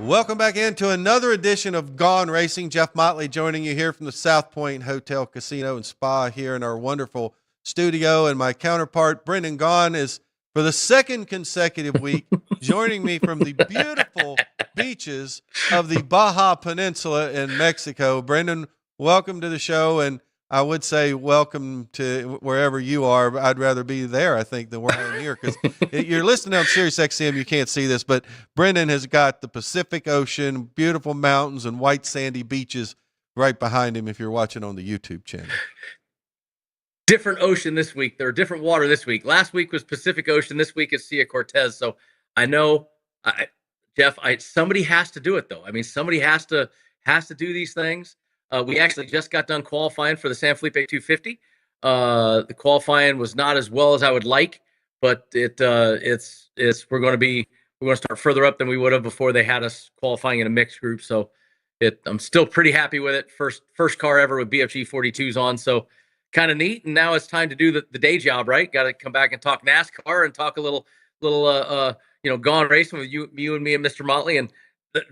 Welcome back into another edition of Gone Racing. Jeff Motley joining you here from the South Point Hotel, Casino, and Spa here in our wonderful studio. And my counterpart, Brendan Gaughan, is for the second consecutive week joining me from the beautiful beaches of the Baja Peninsula in Mexico. Brendan, welcome to the show. And I would say welcome to wherever you are. I'd rather be there, I think, than where I am here, because you're listening on Sirius XM. You can't see this, but Brendan has got the Pacific Ocean, beautiful mountains, and white sandy beaches right behind him if you're watching on the YouTube channel. Different ocean this week. There are different water this week. Last week was Pacific Ocean. This week is Sea of Cortez. So I know, Jeff, somebody has to do it, though. I mean, somebody has to do these things. We actually just got done qualifying for the San Felipe 250. The qualifying was not as well as I would like, but we're going to start further up than we would have before they had us qualifying in a mixed group. So I'm still pretty happy with it. First car ever with BFG 42s on. So kind of neat. And now it's time to do the day job, right? Got to come back and talk NASCAR and talk a little Gone Racing with you and me and Mr. Motley. And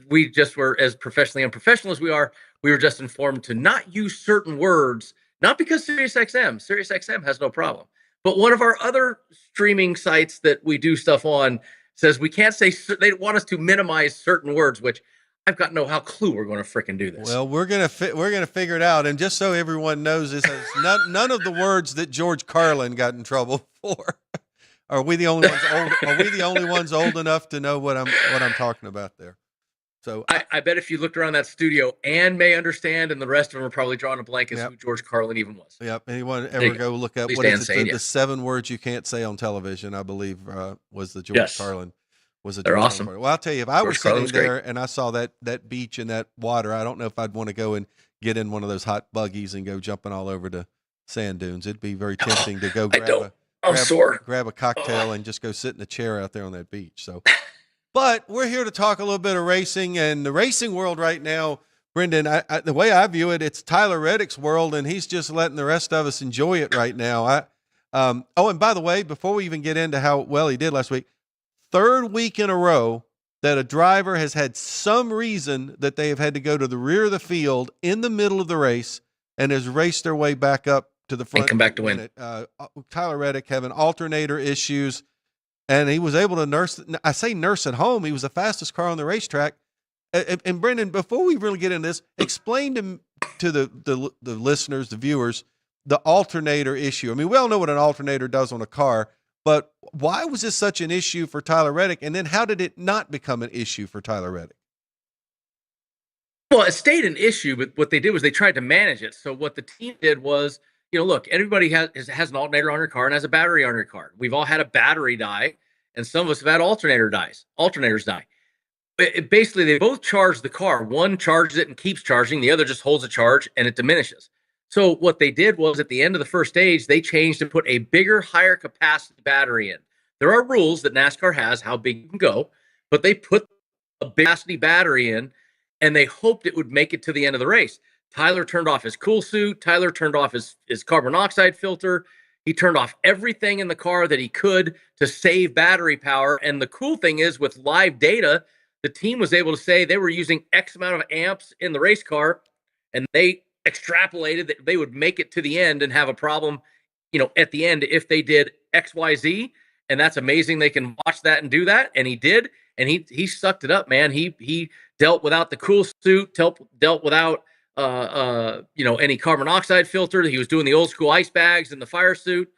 we just were, as professionally unprofessional as we were just informed to not use certain words, not because SiriusXM has no problem, but one of our other streaming sites that we do stuff on says we can't say, they want us to minimize certain words, which I've got no clue we're going to fricking do this. Well, we're gonna figure it out, and just so everyone knows, this is none of the words that George Carlin got in trouble for. Are we the only ones old? Are we the only ones old enough to know what I'm talking about there? So I bet if you looked around that studio, Ann may understand, and the rest of them are probably drawing a blank as who George Carlin even was. Yep. Anyone ever go look up what is it, the 7 words you can't say on television? I believe was the George Carlin. They're awesome. Well, I'll tell you, if I was sitting there and I saw that beach and that water, I don't know if I'd want to go and get in one of those hot buggies and go jumping all over the sand dunes. It'd be very tempting to go grab a cocktail and just go sit in the chair out there on that beach. So, but we're here to talk a little bit of racing and the racing world right now. Brendan, the way I view it, it's Tyler Reddick's world, and he's just letting the rest of us enjoy it right now. And by the way, before we even get into how well he did last week, 3rd week in a row that a driver has had some reason that they have had to go to the rear of the field in the middle of the race and has raced their way back up to the front and come back to win it. Tyler Reddick having alternator issues, and he was able to nurse at home. He was the fastest car on the racetrack. And Brendan, before we really get into this, explain to the listeners, the viewers, the alternator issue. I mean, we all know what an alternator does on a car, but why was this such an issue for Tyler Reddick? And then how did it not become an issue for Tyler Reddick? Well, it stayed an issue, but what they did was they tried to manage it. So what the team did was, look, everybody has an alternator on your car and has a battery on your car. We've all had a battery die, and some of us have had alternators die. Basically, they both charge the car. One charges it and keeps charging. The other just holds a charge and it diminishes. So what they did was at the end of the first stage, they changed and put a bigger, higher capacity battery in. There are rules that NASCAR has how big you can go, but they put a big capacity battery in, and they hoped it would make it to the end of the race. Tyler turned off his cool suit. Tyler turned off his carbon monoxide filter. He turned off everything in the car that he could to save battery power. And the cool thing is, with live data, the team was able to say they were using X amount of amps in the race car, and they extrapolated that they would make it to the end and have a problem, at the end if they did X, Y, Z. And that's amazing. They can watch that and do that. And he did. And he sucked it up, man. He dealt without the cool suit, dealt without, any carbon monoxide filter. He was doing the old school ice bags and the fire suit.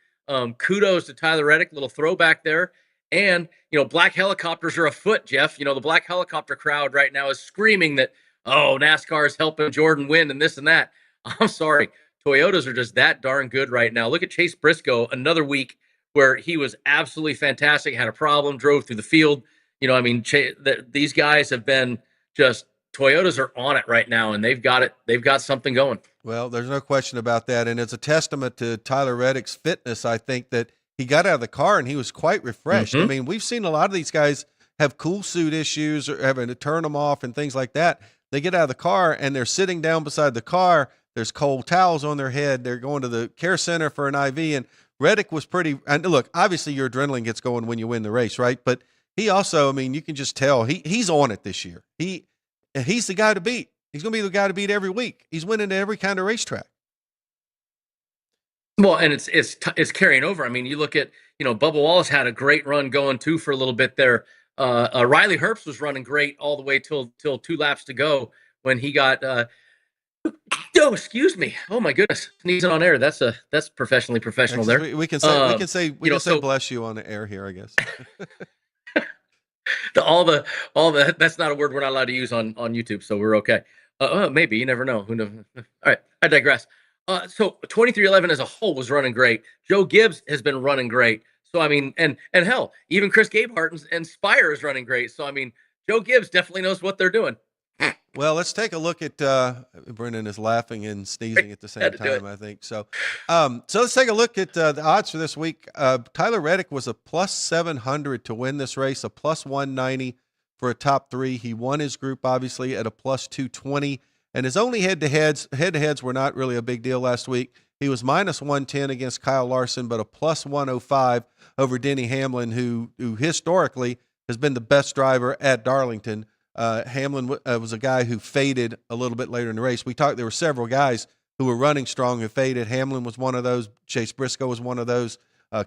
Kudos to Tyler Reddick, little throwback there. And, black helicopters are afoot, Jeff. The black helicopter crowd right now is screaming that, oh, NASCAR is helping Jordan win and this and that. I'm sorry. Toyotas are just that darn good right now. Look at Chase Briscoe, another week where he was absolutely fantastic, had a problem, drove through the field. These guys have been just, Toyotas are on it right now, and they've got something going. Well, there's no question about that. And it's a testament to Tyler Reddick's fitness, I think, that he got out of the car and he was quite refreshed. Mm-hmm. I mean, we've seen a lot of these guys have cool suit issues or having to turn them off and things like that. They get out of the car and they're sitting down beside the car. There's cold towels on their head. They're going to the care center for an IV. And Reddick was and look, obviously your adrenaline gets going when you win the race, right? But he also, I mean, you can just tell he's on it this year. He's the guy to beat. He's going to be the guy to beat every week. He's winning at every kind of racetrack. Well, and it's carrying over. I mean, you look at, Bubba Wallace had a great run going too for a little bit there. Riley Herbst was running great all the way till 2 laps to go when he got. Oh, excuse me. Oh my goodness, sneezing on air. That's professional there. We can say bless you on the air here, I guess. all the that's not a word we're not allowed to use on YouTube, so we're okay. Maybe, you never know. Who knows? All right, I digress. So 2311 as a whole was running great. Joe Gibbs has been running great. So I mean, and hell, even Chris Gabehart and Spire is running great. So I mean, Joe Gibbs definitely knows what they're doing. Well, let's take a look at Brendan is laughing and sneezing at the same time, I think. So let's take a look at the odds for this week. Tyler Reddick was a plus 700 to win this race, a plus 190 for a top 3. He won his group, obviously, at a plus 220. And his only head-to-heads were not really a big deal last week. He was minus 110 against Kyle Larson, but a plus 105 over Denny Hamlin, who historically has been the best driver at Darlington. Hamlin was a guy who faded a little bit later in the race. There were several guys who were running strong who faded. Hamlin was one of those. Chase Briscoe was one of those.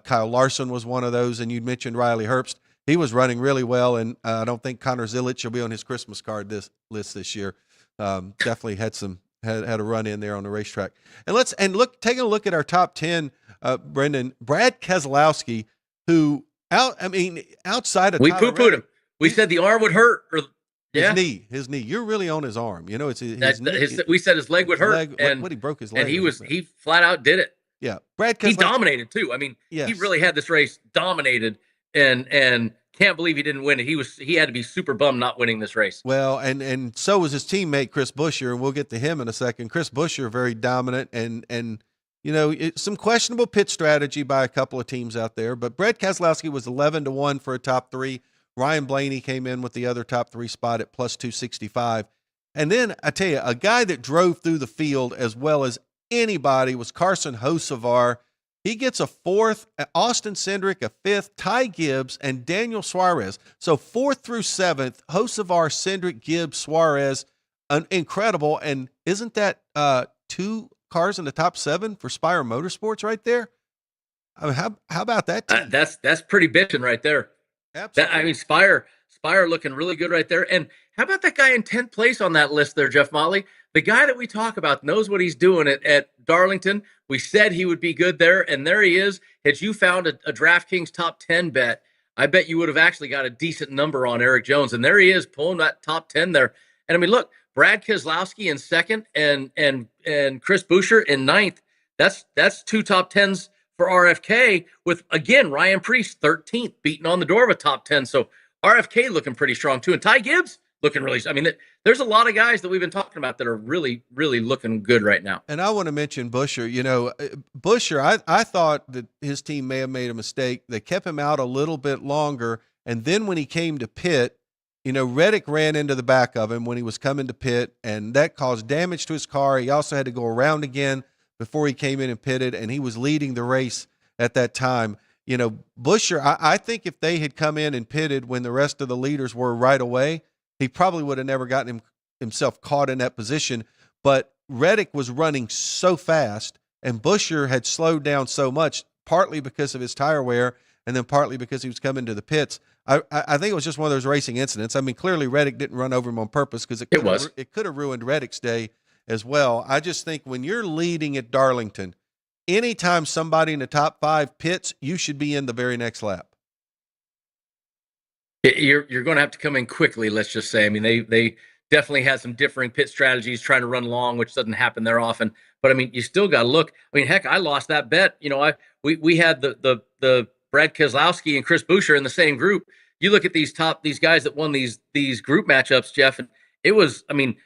Kyle Larson was one of those. And you mentioned Riley Herbst. He was running really well, and I don't think Connor Zilic will be on his Christmas card list this year. Definitely had a run in there on the racetrack. And taking a look at our top 10, Brendan, Brad Keselowski, who outside of we poo-pooed him. We said the arm would hurt, or his knee. You're really on his arm. It's his knee. We said his leg would hurt, and he broke his leg, and he flat out did it. Yeah, Brad Keselowski, he dominated too. I mean, He really had this race dominated, and can't believe he didn't win it. He had to be super bummed not winning this race. Well, and so was his teammate Chris Buescher, and we'll get to him in a second. Chris Buescher, very dominant, and some questionable pit strategy by a couple of teams out there. But Brad Keselowski was 11-1 for a top 3. Ryan Blaney came in with the other top 3 spot at plus 265. And then I tell you, a guy that drove through the field as well as anybody was Carson Hocevar. He gets a 4th, Austin Cindric a 5th, Ty Gibbs, and Daniel Suarez. So 4th through 7th, Hocevar, Cindric, Gibbs, Suarez, incredible. And isn't that 2 cars in the top 7 for Spire Motorsports right there? I mean, how about that team? That's pretty bitching right there. Absolutely. Spire looking really good right there. And how about that guy in 10th place on that list there, Jeff Motley? The guy that we talk about knows what he's doing at Darlington. We said he would be good there, and there he is. Had you found a DraftKings top 10 bet, I bet you would have actually got a decent number on Eric Jones. And there he is pulling that top 10 there. And I mean, look, Brad Keselowski in 2nd and Chris Buescher in 9th. That's 2 top 10s for RFK with, again, Ryan Preece 13th, beating on the door of a top 10. So RFK looking pretty strong too. And Ty Gibbs looking really, I mean, there's a lot of guys that we've been talking about that are really, really looking good right now. And I want to mention Buescher. Buescher, I thought that his team may have made a mistake. They kept him out a little bit longer. And then when he came to pit, Reddick ran into the back of him when he was coming to pit, and that caused damage to his car. He also had to go around again before he came in and pitted, and he was leading the race at that time. Buescher, I think if they had come in and pitted when the rest of the leaders were right away, he probably would have never gotten himself caught in that position. But Reddick was running so fast, and Buescher had slowed down so much, partly because of his tire wear, and then partly because he was coming to the pits. I think it was just one of those racing incidents. I mean, clearly Reddick didn't run over him on purpose because it could have ruined Reddick's day as well. I just think when you're leading at Darlington, anytime somebody in the top 5 pits, you should be in the very next lap. You're going to have to come in quickly, let's just say. I mean, they definitely had some differing pit strategies trying to run long, which doesn't happen there often. But I mean, you still got to look. I mean, heck, I lost that bet. We had the Brad Keselowski and Chris Buescher in the same group. You look at these guys that won these group matchups, Jeff, and it was, I mean,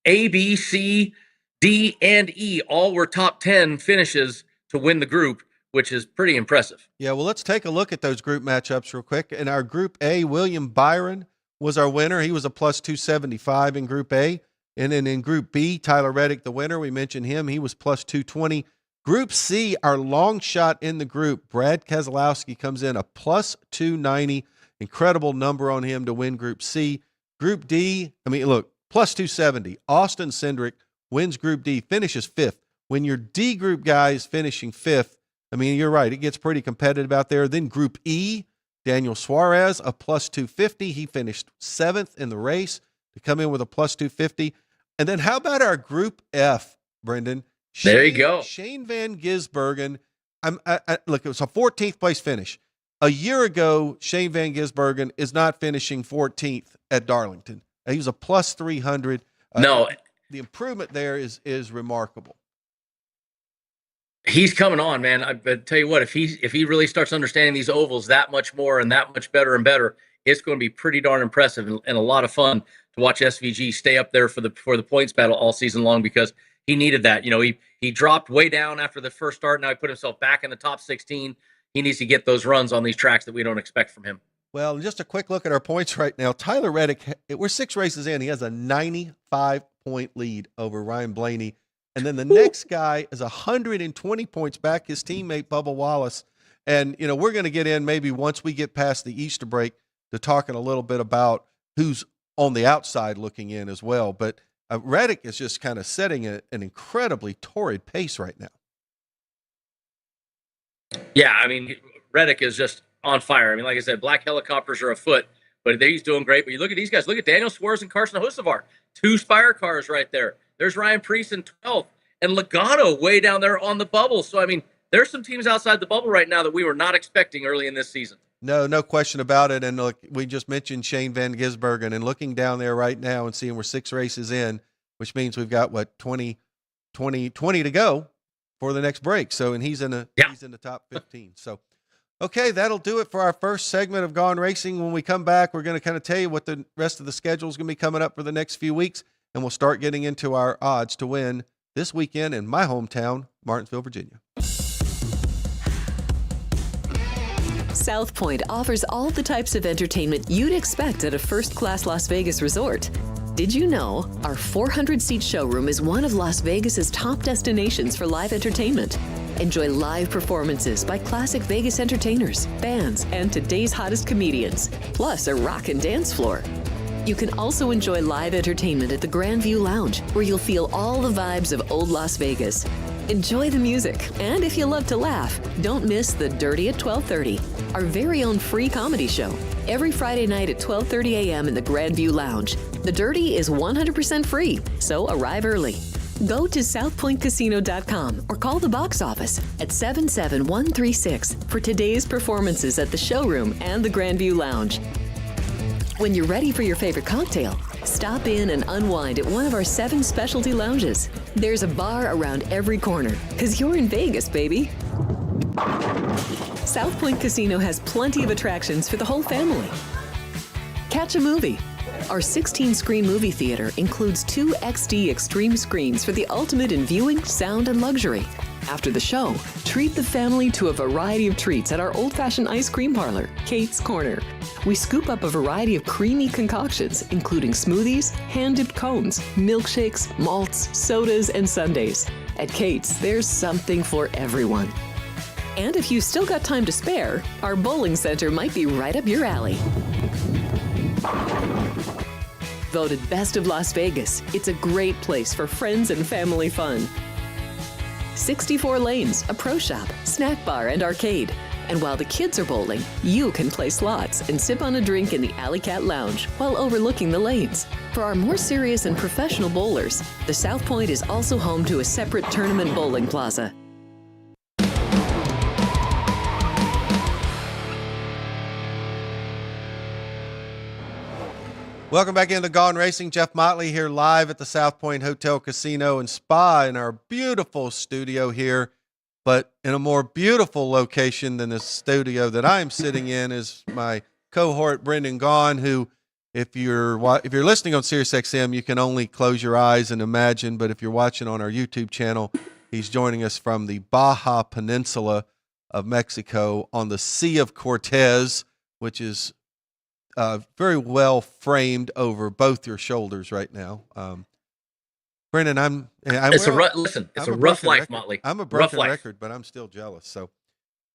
A, B, C, D, and E all were top 10 finishes to win the group, which is pretty impressive. Yeah, well, let's take a look at those group matchups real quick. In our Group A, William Byron was our winner. He was a plus 275 in Group A. And then in Group B, Tyler Reddick, the winner, we mentioned him. He was plus 220. Group C, our long shot in the group, Brad Keselowski comes in a plus 290. Incredible number on him to win Group C. Group D, I mean, look, plus 270. Austin Cindric wins Group D, finishes 5th. When your D group guy is finishing 5th, I mean, you're right. It gets pretty competitive out there. Then Group E, Daniel Suarez, a plus 250. He finished 7th in the race to come in with a plus 250. And then how about our Group F, Brendan? There you go. Shane Van Gisbergen. Look, it was a 14th place finish. A year ago, Shane Van Gisbergen is not finishing 14th at Darlington. He was a plus 300. No. The improvement there is remarkable. He's coming on, man. I tell you what, if he really starts understanding these ovals that much more and that much better and better, it's going to be pretty darn impressive and a lot of fun to watch SVG stay up there for the points battle all season long, because he needed that. You know, he dropped way down after the first start. Now he put himself back in the top 16. He needs to get those runs on these tracks that we don't expect from him. Well, just a quick look at our points right now. Tyler Reddick, we're 6 races in. He has a 95-point lead over Ryan Blaney. And then the next guy is 120 points back, his teammate Bubba Wallace. And, you know, we're going to get in maybe once we get past the Easter break to talking a little bit about who's on the outside looking in as well. But Reddick is just kind of setting an incredibly torrid pace right now. Yeah, I mean, Reddick is just on fire. I mean, like I said, black helicopters are afoot, but he's doing great. But you look at these guys. Look at Daniel Suarez and Carson Hocevar. 2 Spire cars right there. There's Ryan Preece in 12th. And Logano way down there on the bubble. So, I mean, there's some teams outside the bubble right now that we were not expecting early in this season. No question about it. And look, we just mentioned Shane Van Gisbergen, and looking down there right now and seeing we're 6 races in, which means we've got, 20 to go for the next break. So, and he's in the top 15. So, okay, that'll do it for our first segment of Gone Racing. When we come back, we're going to kind of tell you what the rest of the schedule is going to be coming up for the next few weeks, and we'll start getting into our odds to win this weekend in my hometown, Martinsville, Virginia. South Point offers all the types of entertainment you'd expect at a first-class Las Vegas resort. Did you know our 400-seat showroom is one of Las Vegas's top destinations for live entertainment? Enjoy live performances by classic Vegas entertainers, bands, and today's hottest comedians, plus a rock and dance floor. You can also enjoy live entertainment at the Grand View Lounge, where you'll feel all the vibes of old Las Vegas. Enjoy the music, and if you love to laugh, don't miss The Dirty at 12:30, our very own free comedy show, every Friday night at 12:30 a.m. in the Grand View Lounge. The Dirty is 100% free, so arrive early. Go to southpointcasino.com or call the box office at 77136 for today's performances at the showroom and the Grand View Lounge. When you're ready for your favorite cocktail, stop in and unwind at one of our 7 specialty lounges. There's a bar around every corner, because you're in Vegas, baby. South Point Casino has plenty of attractions for the whole family. Catch a movie. Our 16-screen movie theater includes 2 XD Extreme screens for the ultimate in viewing, sound, and luxury. After the show, treat the family to a variety of treats at our old-fashioned ice cream parlor, Kate's Corner. We scoop up a variety of creamy concoctions, including smoothies, hand-dipped cones, milkshakes, malts, sodas, and sundaes. At Kate's, there's something for everyone. And if you've still got time to spare, our bowling center might be right up your alley. Voted Best of Las Vegas, it's a great place for friends and family fun. 64 lanes, a pro shop, snack bar, and arcade. And while the kids are bowling, you can play slots and sip on a drink in the Alley Cat Lounge while overlooking the lanes. For our more serious and professional bowlers, the South Point is also home to a separate tournament bowling plaza. Welcome back into Gone Racing. Jeff Motley here live at the South Point Hotel, Casino, and Spa in our beautiful studio here. But in a more beautiful location than the studio that I'm sitting in is my cohort, Brendan Gaughan, who, if you're listening on SiriusXM, you can only close your eyes and imagine. But if you're watching on our YouTube channel, he's joining us from the Baja Peninsula of Mexico on the Sea of Cortez, which is very well framed over both your shoulders right now. Brendan, it's a rough life, Motley. I'm a broken record, but I'm still jealous. So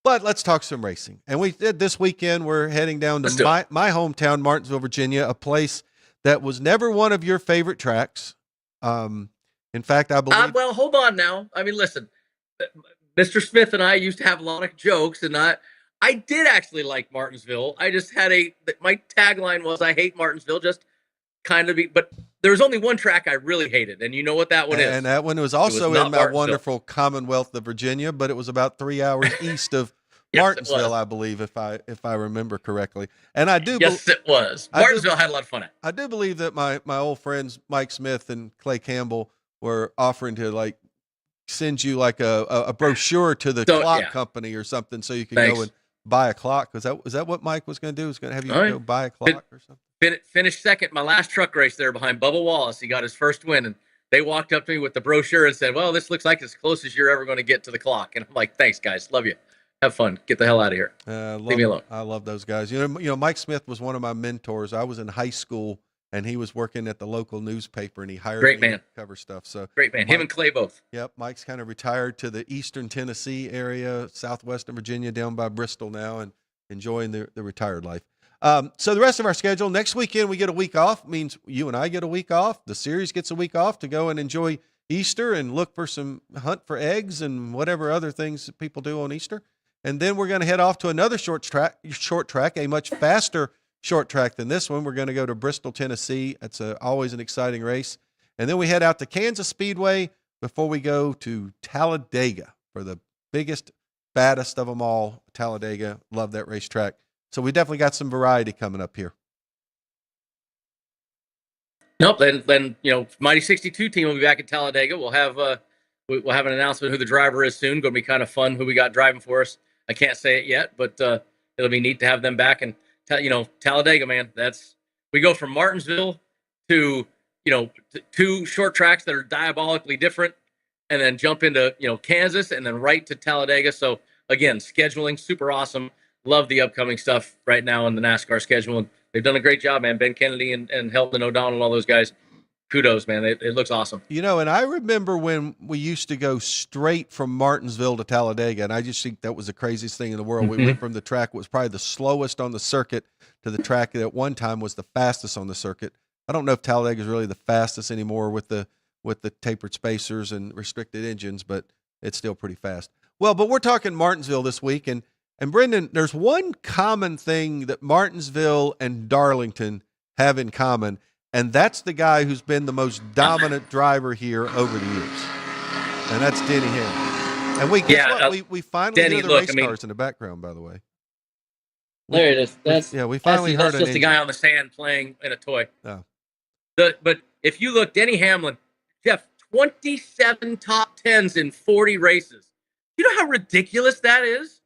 But let's talk some racing. And we did this weekend. We're heading down to my hometown, Martinsville, Virginia, a place that was never one of your favorite tracks. In fact, I believe. Well, hold on now. I mean, listen, Mr. Smith and I used to have a lot of jokes, and I did actually like Martinsville. I just had my tagline was, I hate Martinsville, just kind of but there was only one track I really hated, and you know what that one is. And that one was also in my wonderful Commonwealth of Virginia, but it was about 3 hours east of Martinsville, I believe, if I remember correctly. And I do. Yes, it was. Martinsville had a lot of fun. I do believe that my old friends Mike Smith and Clay Campbell were offering to send you a brochure to the clock company or something, so you could go and buy a clock. Was that what Mike was going to do? Was going to have you go buy a clock or something? Finished second my last truck race there behind Bubba Wallace. He got his first win, and they walked up to me with the brochure and said, "Well, this looks like as close as you're ever going to get to the clock." And I'm like, "Thanks, guys. Love you. Have fun. Get the hell out of here. Leave me alone." I love those guys. You know, Mike Smith was one of my mentors. I was in high school, and he was working at the local newspaper, and he hired me to cover stuff. So great man. Him and Clay both. Yep. Mike's kind of retired to the eastern Tennessee area, southwestern Virginia, down by Bristol now, and enjoying the retired life. So the rest of our schedule, next weekend we get a week off. It means you and I get a week off. The series gets a week off to go and enjoy Easter and look for hunt for eggs and whatever other things that people do on Easter. And then we're going to head off to another short track, a much faster short track than this one. We're going to go to Bristol, Tennessee. That's always an exciting race. And then we head out to Kansas Speedway before we go to Talladega for the biggest, baddest of them all, Talladega. Love that racetrack. So we definitely got some variety coming up here. Nope. Then Mighty 62 team will be back at Talladega. We'll have an announcement who the driver is soon. Going to be kind of fun who we got driving for us. I can't say it yet, but it'll be neat to have them back. And Talladega, man, we go from Martinsville to two short tracks that are diabolically different, and then jump into Kansas, and then right to Talladega. So again, scheduling super awesome. Love the upcoming stuff right now in the NASCAR schedule. And they've done a great job, man. Ben Kennedy and Helton O'Donnell, all those guys. Kudos, man. It looks awesome. And I remember when we used to go straight from Martinsville to Talladega, and I just think that was the craziest thing in the world. Mm-hmm. We went from the track that was probably the slowest on the circuit to the track that at one time was the fastest on the circuit. I don't know if Talladega is really the fastest anymore with the tapered spacers and restricted engines, but it's still pretty fast. Well, but we're talking Martinsville this week, and Brendan, there's one common thing that Martinsville and Darlington have in common, and that's the guy who's been the most dominant driver here over the years, and that's Denny Hamlin. And we finally hear the race cars in the background, by the way. There it is. We finally heard it. That's just a guy on the sand playing in a toy. Oh. But if you look, Denny Hamlin, Jeff, 27 top 10s in 40 races. You know how ridiculous that is?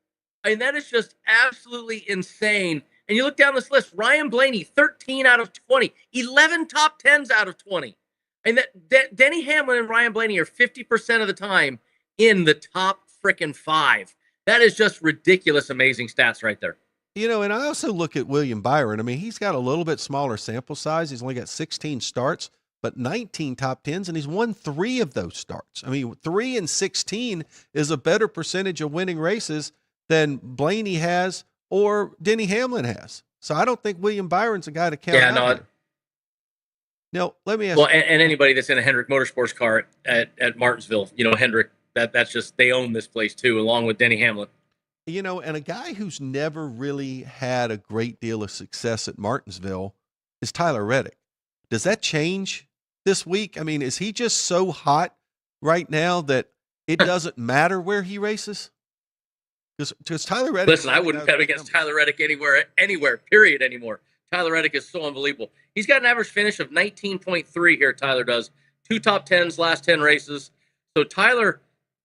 I mean, that is just absolutely insane. And you look down this list, Ryan Blaney, 13 out of 20, 11 top 10s out of 20. And that Denny Hamlin and Ryan Blaney are 50% of the time in the top frickin' 5. That is just ridiculous, amazing stats right there. And I also look at William Byron. I mean, he's got a little bit smaller sample size. He's only got 16 starts, but 19 top 10s, and he's won 3 of those starts. I mean, 3 and 16 is a better percentage of winning races than Blaney has or Denny Hamlin has. So I don't think William Byron's a guy to count out here. Now, let me ask you. And anybody that's in a Hendrick Motorsports car at Martinsville, Hendrick, that's just, they own this place too, along with Denny Hamlin. And a guy who's never really had a great deal of success at Martinsville is Tyler Reddick. Does that change this week? I mean, is he just so hot right now that it doesn't matter where he races? Because Tyler Reddick. Listen, I wouldn't bet against Tyler Reddick anywhere, period, anymore. Tyler Reddick is so unbelievable. He's got an average finish of 19.3 here, Tyler does. 2 top 10s, last 10 races. So Tyler,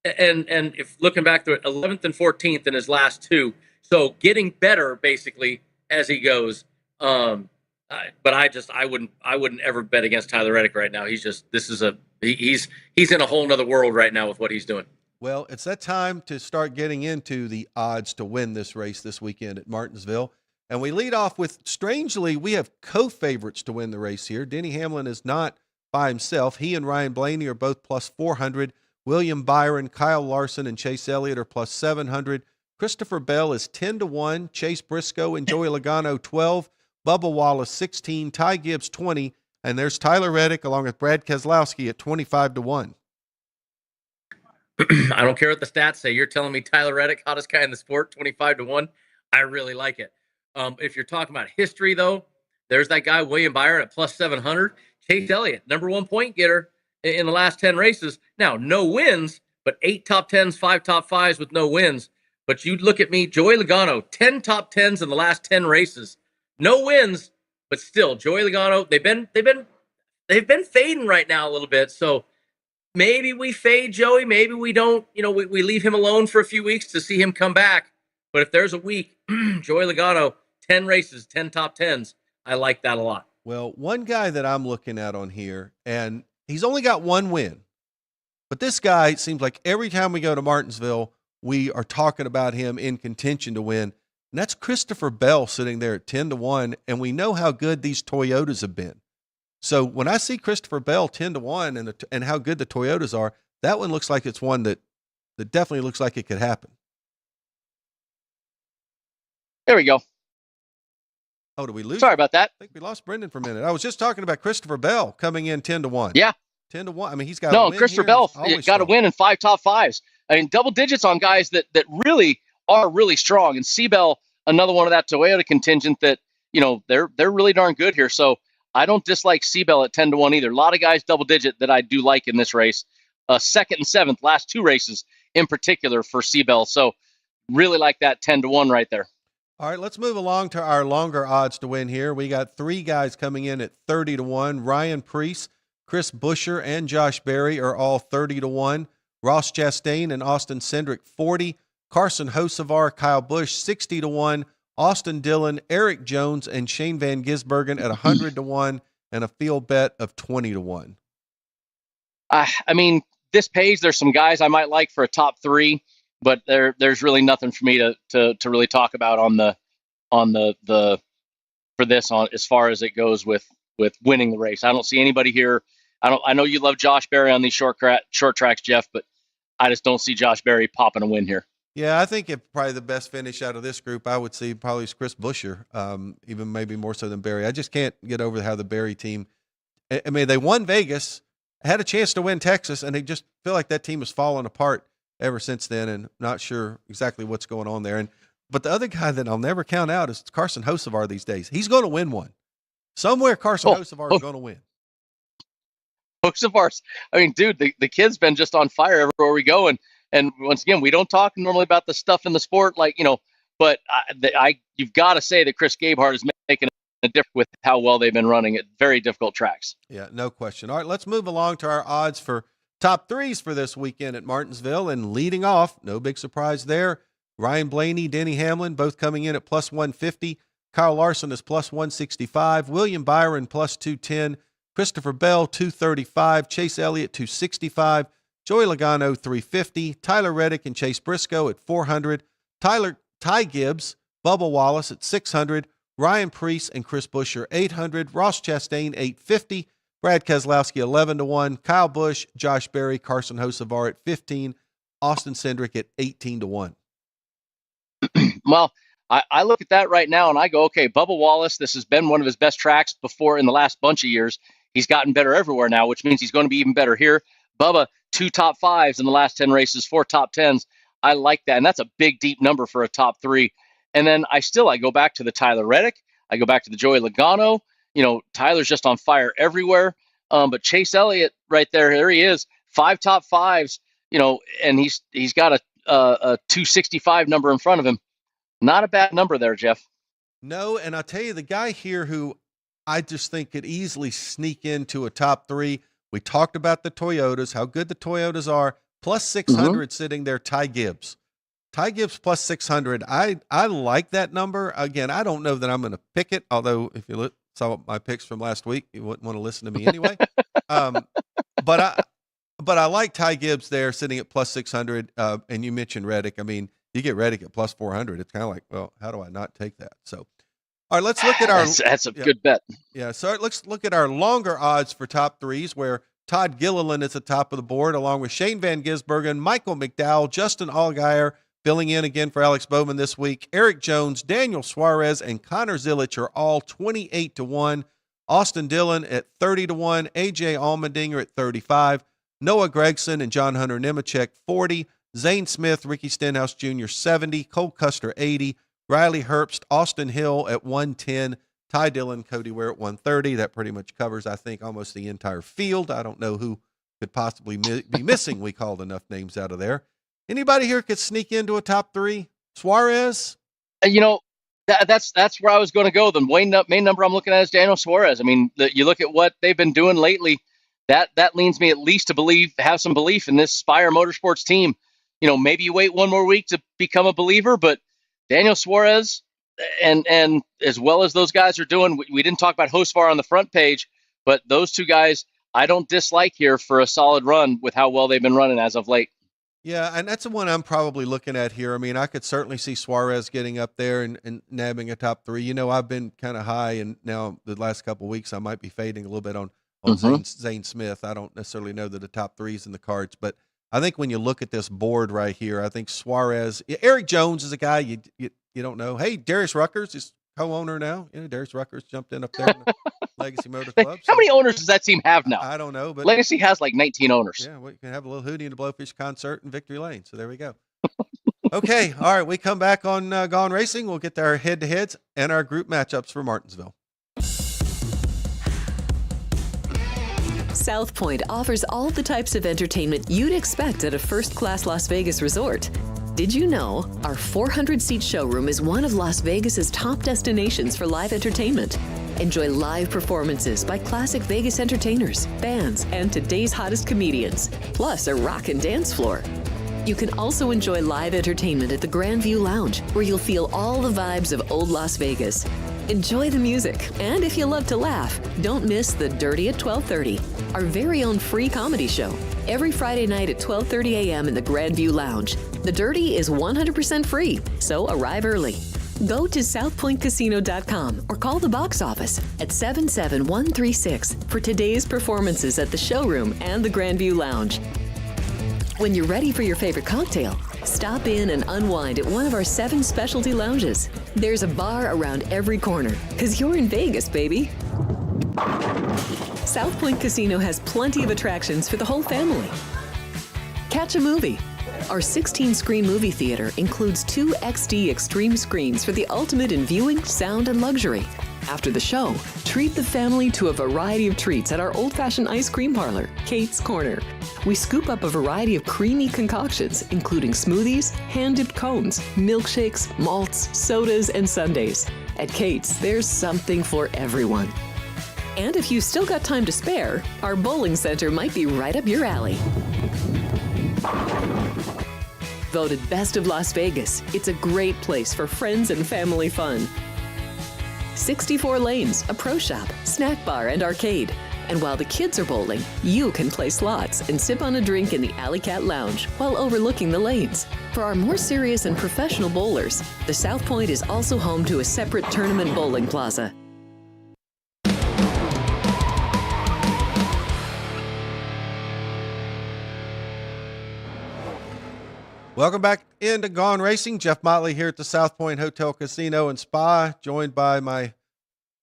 and if looking back to it, 11th and 14th in his last 2. So getting better, basically, as he goes. But I wouldn't ever bet against Tyler Reddick right now. He's in a whole nother world right now with what he's doing. Well, it's that time to start getting into the odds to win this race this weekend at Martinsville. And we lead off with, strangely, we have co-favorites to win the race here. Denny Hamlin is not by himself. He and Ryan Blaney are both plus 400. William Byron, Kyle Larson, and Chase Elliott are plus 700. Christopher Bell is 10-1. Chase Briscoe and Joey Logano 12. Bubba Wallace 16. Ty Gibbs 20. And there's Tyler Reddick along with Brad Keselowski at 25-1. I don't care what the stats say. You're telling me Tyler Reddick, hottest guy in the sport, 25-1. I really like it. If you're talking about history, though, there's that guy, William Byron, at plus 700. Chase Elliott, number one point getter in the last 10 races. Now, no wins, but 8 top 10s, 5 top 5s with no wins. But you look at me, Joey Logano, 10 top 10s in the last 10 races. No wins, but still, Joey Logano, they've been fading right now a little bit. So maybe we fade Joey, maybe we don't. We leave him alone for a few weeks to see him come back. But if there's a week, Joey Logano, 10 races, 10 top 10s, I like that a lot. Well, one guy that I'm looking at on here, and he's only got one win, but this guy seems like every time we go to Martinsville, we are talking about him in contention to win. And that's Christopher Bell sitting there at 10-1. And we know how good these Toyotas have been. So when I see Christopher Bell 10-1 and how good the Toyotas are, that one looks like it's one that definitely looks like it could happen. There we go. Oh, did we lose? Sorry about that. I think we lost Brendan for a minute. I was just talking about Christopher Bell coming in 10-1. Yeah. 10-1. I mean, he's got a win Christopher here. Bell got a win in 5 top 5s. I mean, double digits on guys that really are really strong. And Seabell, another one of that Toyota contingent that, they're really darn good here. So I don't dislike Seabell at 10-1 either. A lot of guys double digit that I do like in this race. Second and seventh, last 2 races in particular for Seabell. So really like that 10-1 right there. All right, let's move along to our longer odds to win here. We got 3 guys coming in at 30-1. Ryan Preece, Chris Buescher, and Josh Berry are all 30-1. Ross Chastain and Austin Cindric 40. Carson Hocevar, Kyle Busch 60-1. Austin Dillon, Eric Jones, and Shane Van Gisbergen at 100-1, and a field bet of 20-1. I mean, this page, there's some guys I might like for a top 3. But there's really nothing for me to really talk about for this on as far as it goes with winning the race. I don't see anybody here. I know you love Josh Berry on these short tracks, Jeff, but I just don't see Josh Berry popping a win here. Yeah, I think probably the best finish out of this group I would see probably is Chris Buescher, even maybe more so than Berry. I just can't get over how the Berry team. I mean, they won Vegas, had a chance to win Texas, and they just feel like that team has fallen apart ever since then, and not sure exactly what's going on there. But the other guy that I'll never count out is Carson Hocevar these days. He's going to win one. Somewhere Carson Hocevar is going to win. Hocevar's, I mean, dude, the kid's been just on fire everywhere we go. And once again, we don't talk normally about the stuff in the sport, but you've got to say that Chris Gabehart is making a difference with how well they've been running at very difficult tracks. Yeah, no question. All right, let's move along to our odds for top 3s for this weekend at Martinsville. And leading off, no big surprise there, Ryan Blaney, Denny Hamlin, both coming in at plus 150. Kyle Larson is plus 165. William Byron plus 210. Christopher Bell 235. Chase Elliott 265. Joey Logano 350. Tyler Reddick and Chase Briscoe at 400. Ty Gibbs, Bubba Wallace at 600. Ryan Preece and Chris Buescher 800. Ross Chastain 850. Brad Keselowski 11-1, Kyle Busch, Josh Berry, Carson Hocevar at 15, Austin Cindric at 18-1. Well, I look at that right now and I go, okay, Bubba Wallace, this has been one of his best tracks before in the last bunch of years. He's gotten better everywhere now, which means he's going to be even better here. Bubba, 2 top 5s in the last 10 races, 4 top 10s. I like that, and that's a big, deep number for a top 3. And then I go back to the Tyler Reddick. I go back to the Joey Logano. Tyler's just on fire everywhere. But Chase Elliott right there he is, 5 top 5s, and he's got a 265 number in front of him. Not a bad number there, Jeff. No, and I'll tell you, the guy here who I just think could easily sneak into a top 3. We talked about the Toyotas, how good the Toyotas are. Plus 600 sitting there, Ty Gibbs. Ty Gibbs plus 600. I like that number. Again, I don't know that I'm going to pick it, although if you saw my picks from last week, you wouldn't want to listen to me anyway. But I like Ty Gibbs there sitting at plus 600. And you mentioned Reddick. I mean, you get Reddick at plus 400. It's kind of like, well, how do I not take that? So, all right, let's look at our. That's a good bet. Yeah. So let's look at our longer odds for top 3s, where Todd Gilliland is at the top of the board, along with Shane Van Gisbergen, Michael McDowell, Justin Allgaier, Filling in again for Alex Bowman this week, Eric Jones, Daniel Suarez, and Connor Zilich are all 28-1. Austin Dillon at 30-1. AJ Allmendinger at 35. Noah Gregson and John Hunter Nemechek 40. Zane Smith, Ricky Stenhouse Jr. 70. Cole Custer 80. Riley Herbst, Austin Hill at 110. Ty Dillon, Cody Ware at 130. That pretty much covers, I think, almost the entire field. I don't know who could possibly be missing. We called enough names out of there. Anybody here could sneak into a top 3? Suarez? That's where I was going to go. The main number I'm looking at is Daniel Suarez. I mean, you look at what they've been doing lately. That leads me at least to have some belief in this Spire Motorsports team. Maybe you wait one more week to become a believer, but Daniel Suarez and as well as those guys are doing, we didn't talk about Hosvar on the front page, but those two guys I don't dislike here for a solid run with how well they've been running as of late. Yeah, and that's the one I'm probably looking at here. I mean, I could certainly see Suarez getting up there and nabbing a top 3. I've been kind of high, and now the last couple of weeks I might be fading a little bit on Zane Smith. I don't necessarily know that the top 3 is in the cards, but I think when you look at this board right here, I think Suarez, Eric Jones is a guy you don't know. Hey, Darius Ruckers is co-owner now. Darius Ruckers jumped in up there in the Legacy Motor Club. How many owners does that team have now? I don't know, but Legacy has like 19 owners. Yeah, we can have a little Hootie and the Blowfish concert in Victory Lane. So there we go. Okay, all right, we come back on Gone Racing. We'll get to our head-to-heads and our group matchups for Martinsville. South Point offers all the types of entertainment you'd expect at a first-class Las Vegas resort. Did you know our 400-seat showroom is one of Las Vegas's top destinations for live entertainment? Enjoy live performances by classic Vegas entertainers, bands, and today's hottest comedians, plus a rockin' dance floor. You can also enjoy live entertainment at the Grandview Lounge, where you'll feel all the vibes of old Las Vegas. Enjoy the music, and if you love to laugh, don't miss The Dirty at 12:30, our very own free comedy show. Every Friday night at 12:30 a.m. in the Grandview Lounge. The Dirty is 100% free, so arrive early. Go to southpointcasino.com or call the box office at 77136 for today's performances at the showroom and the Grandview Lounge. When you're ready for your favorite cocktail, stop in and unwind at one of our 7 specialty lounges. There's a bar around every corner, because you're in Vegas, baby. South Point Casino has plenty of attractions for the whole family. Catch a movie. Our 16-screen movie theater includes 2 XD Extreme screens for the ultimate in viewing, sound, and luxury. After the show, treat the family to a variety of treats at our old-fashioned ice cream parlor, Kate's Corner. We scoop up a variety of creamy concoctions, including smoothies, hand-dipped cones, milkshakes, malts, sodas, and sundaes. At Kate's, there's something for everyone. And if you've still got time to spare, our bowling center might be right up your alley. Voted Best of Las Vegas, it's a great place for friends and family fun. 64 lanes, a pro shop, snack bar, and arcade. And while the kids are bowling, you can play slots and sip on a drink in the Alley Cat Lounge while overlooking the lanes. For our more serious and professional bowlers, the South Point is also home to a separate tournament bowling plaza. Welcome back into Gone Racing. Jeff Motley here at the South Point Hotel, Casino, and Spa, joined by my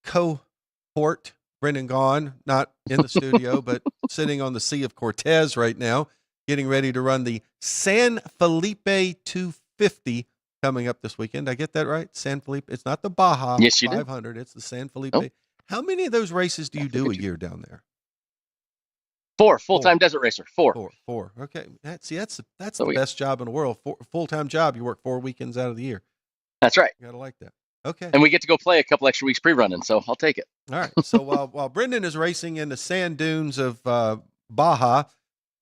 cohort, Brendan Gaughan, not in the studio, but sitting on the Sea of Cortez right now, getting ready to run the San Felipe 250 coming up this weekend. I get that right? San Felipe. It's not the Baja 500. It's the San Felipe. Oh. How many of those races do you do a year down there? 4 full-time desert racer. 4. Okay. That's the best job in the world. Full-time job. You work 4 weekends out of the year. That's right. You gotta like that. Okay. And we get to go play a couple extra weeks pre-running, so I'll take it. All right. So while Brendan is racing in the sand dunes of Baja,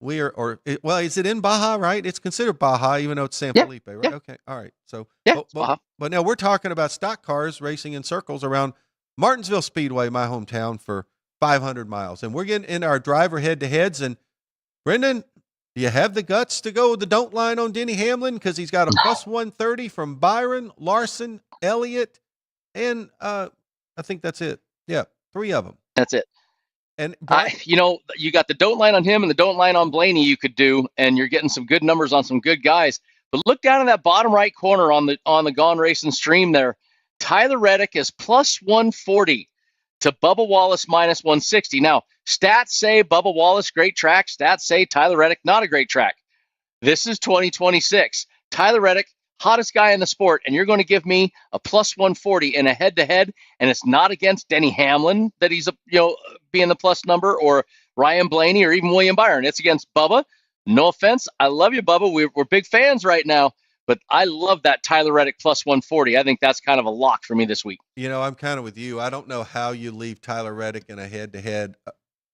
is it in Baja, right? It's considered Baja, even though it's San Felipe, right? Yeah. Okay. All right. So but now we're talking about stock cars racing in circles around Martinsville Speedway, my hometown, for 500 miles. And we're getting in our driver head-to-heads. And Brendan, do you have the guts to go with the don't line on Denny Hamlin? Because he's got a plus 130 from Byron, Larson, Elliott, and I think that's it. Yeah, 3 of them. That's it. And you got the don't line on him and the don't line on Blaney you could do, and you're getting some good numbers on some good guys. But look down in that bottom right corner on the Gone Racin stream there. Tyler Reddick is plus 140 to Bubba Wallace minus 160. Now, stats say Bubba Wallace, great track. Stats say Tyler Reddick, not a great track. This is 2026. Tyler Reddick, hottest guy in the sport, and you're going to give me a plus 140 in a head-to-head, and it's not against Denny Hamlin that he's being the plus number, or Ryan Blaney, or even William Byron. It's against Bubba. No offense, I love you, Bubba. We're big fans right now, but I love that Tyler Reddick plus 140. I think that's kind of a lock for me this week. I'm kind of with you. I don't know how you leave Tyler Reddick in a head-to-head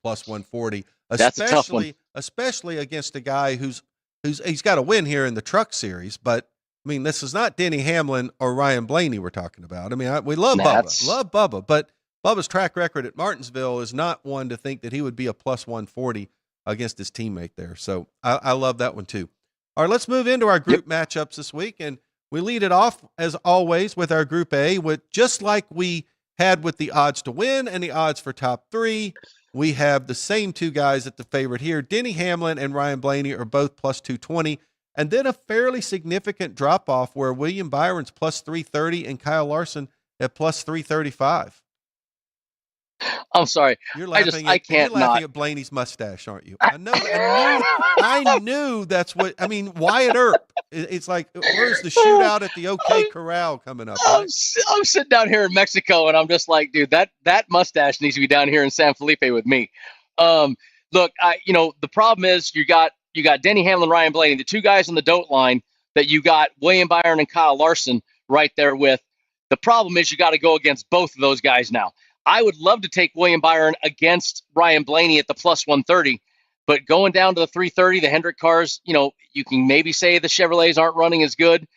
plus 140, That's a tough one. Especially against a guy he's got to win here in the Truck Series, but I mean, this is not Denny Hamlin or Ryan Blaney we're talking about. I mean, we love Bubba, but Bubba's track record at Martinsville is not one to think that he would be a plus 140 against his teammate there. So I love that one too. All right, let's move into our group matchups this week, and we lead it off as always with our Group A, with just like we had with the odds to win and the odds for top three. We have the same two guys at the favorite here. Denny Hamlin and Ryan Blaney are both plus 220. And then a fairly significant drop-off where William Byron's plus 330 and Kyle Larson at plus 335. I'm sorry. You're laughing at Blaney's mustache, aren't you? I knew that's what, I mean, Wyatt Earp. It's like, where's the shootout at the OK Corral coming up? Right? I'm sitting down here in Mexico, and I'm just like, dude, that mustache needs to be down here in San Felipe with me. Look, the problem is you got Denny Hamlin, Ryan Blaney, the two guys on the DOT line that you got William Byron and Kyle Larson right there with. The problem is you got to go against both of those guys now. I would love to take William Byron against Ryan Blaney at the plus 130, but going down to the 330, the Hendrick cars, you can maybe say the Chevrolets aren't running as good.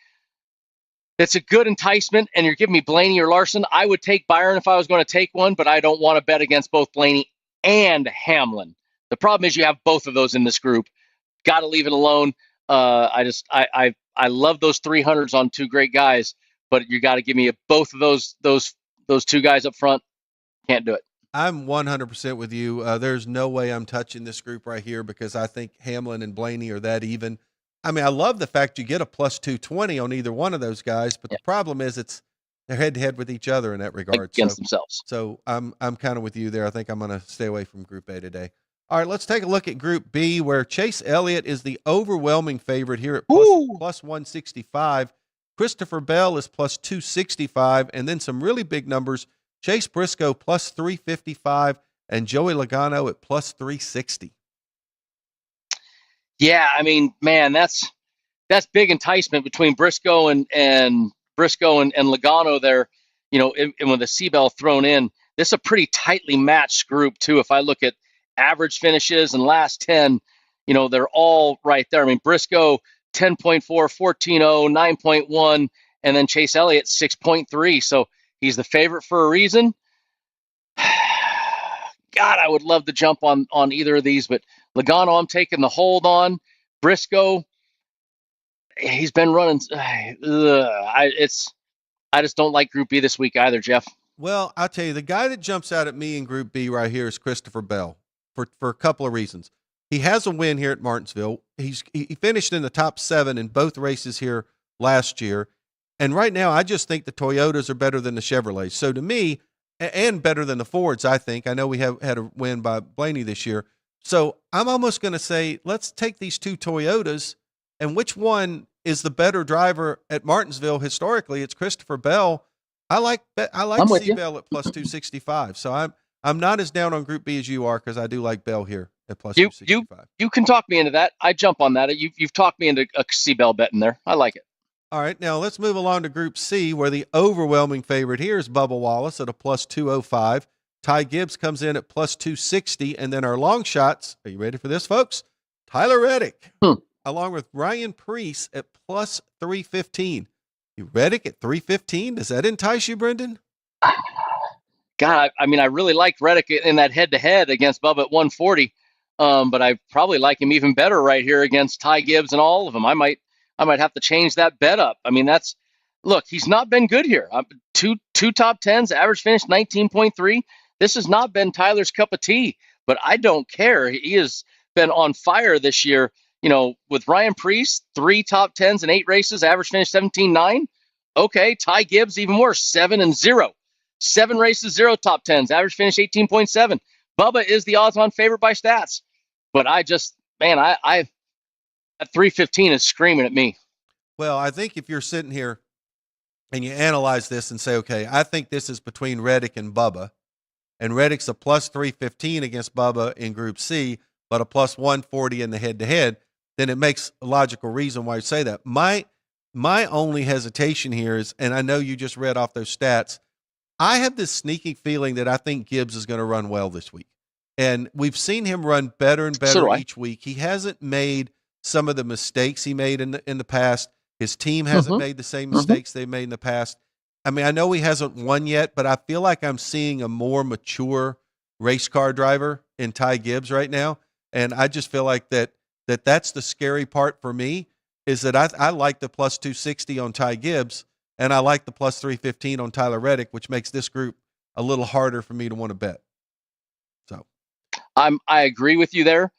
That's a good enticement, and you're giving me Blaney or Larson. I would take Byron if I was going to take one, but I don't want to bet against both Blaney and Hamlin. The problem is you have both of those in this group. Got to leave it alone. I love those 300s on two great guys, but you got to give me both of those two guys up front. Can't do it. I'm 100% with you. There's no way I'm touching this group right here because I think Hamlin and Blaney are that even. I mean, I love the fact you get a plus 220 on either one of those guys, but the problem is they're head to head with each other in that regard. Against themselves. So I'm kind of with you there. I think I'm going to stay away from Group A today. All right, let's take a look at Group B, where Chase Elliott is the overwhelming favorite here at plus 165. Christopher Bell is plus 265, and then some really big numbers. Chase Briscoe plus 355 and Joey Logano at plus 360. Yeah, I mean, man, that's big enticement between Briscoe and Logano there, and with the Seabell thrown in. This is a pretty tightly matched group too. If I look at average finishes and last 10, they're all right there. I mean, Briscoe 10.4, 14.0, 9.1, and then Chase Elliott 6.3. So he's the favorite for a reason. God, I would love to jump on either of these, but Logano, I'm taking the hold on. Briscoe, he's been running. I just don't like Group B this week either, Jeff. Well, I'll tell you, the guy that jumps out at me in Group B right here is Christopher Bell for a couple of reasons. He has a win here at Martinsville. He finished in the top 7 in both races here last year. And right now, I just think the Toyotas are better than the Chevrolets. So to me, and better than the Fords, I think. I know we have had a win by Blaney this year. So I'm almost going to say, let's take these two Toyotas, and which one is the better driver at Martinsville historically? It's Christopher Bell. I like Seabell at plus 265. So I'm not as down on Group B as you are, because I do like Bell here at plus 265. You can talk me into that. I jump on that. You've talked me into a Seabell bet in there. I like it. All right, now let's move along to Group C, where the overwhelming favorite here is Bubba Wallace at a plus 205. Ty Gibbs comes in at plus 260, and then our long shots, are you ready for this, folks? Tyler Reddick, along with Ryan Preece at plus 315. Reddick at 315, does that entice you, Brendan? God, I mean, I really liked Reddick in that head-to-head against Bubba at 140, but I probably like him even better right here against Ty Gibbs and all of them. I might have to change that bet up. I mean, look, he's not been good here. Two top 10s, average finish 19.3. This has not been Tyler's cup of tea, but I don't care. He has been on fire this year. with Ryan Preece, 3 top 10s in 8 races, average finish 17.9. Okay, Ty Gibbs, even worse, 7-0. 7 races, 0 top 10s, average finish 18.7. Bubba is the odds-on favorite by stats. But I just, man, I at 315 is screaming at me. Well, I think if you're sitting here and you analyze this and say, okay, I think this is between Reddick and Bubba, and Reddick's a plus 315 against Bubba in Group C, but a plus 140 in the head-to-head, then it makes a logical reason why you say that. My only hesitation here is, and I know you just read off those stats, I have this sneaky feeling that I think Gibbs is going to run well this week. And we've seen him run better and better each week. He hasn't made some of the mistakes he made in the past. His team hasn't made the same mistakes they've made in the past. I mean, I know he hasn't won yet, but I feel like I'm seeing a more mature race car driver in Ty Gibbs right now. And I just feel like that's the scary part for me, is that I like the plus 260 on Ty Gibbs, and I like the plus 315 on Tyler Reddick, which makes this group a little harder for me to want to bet. So I agree with you there,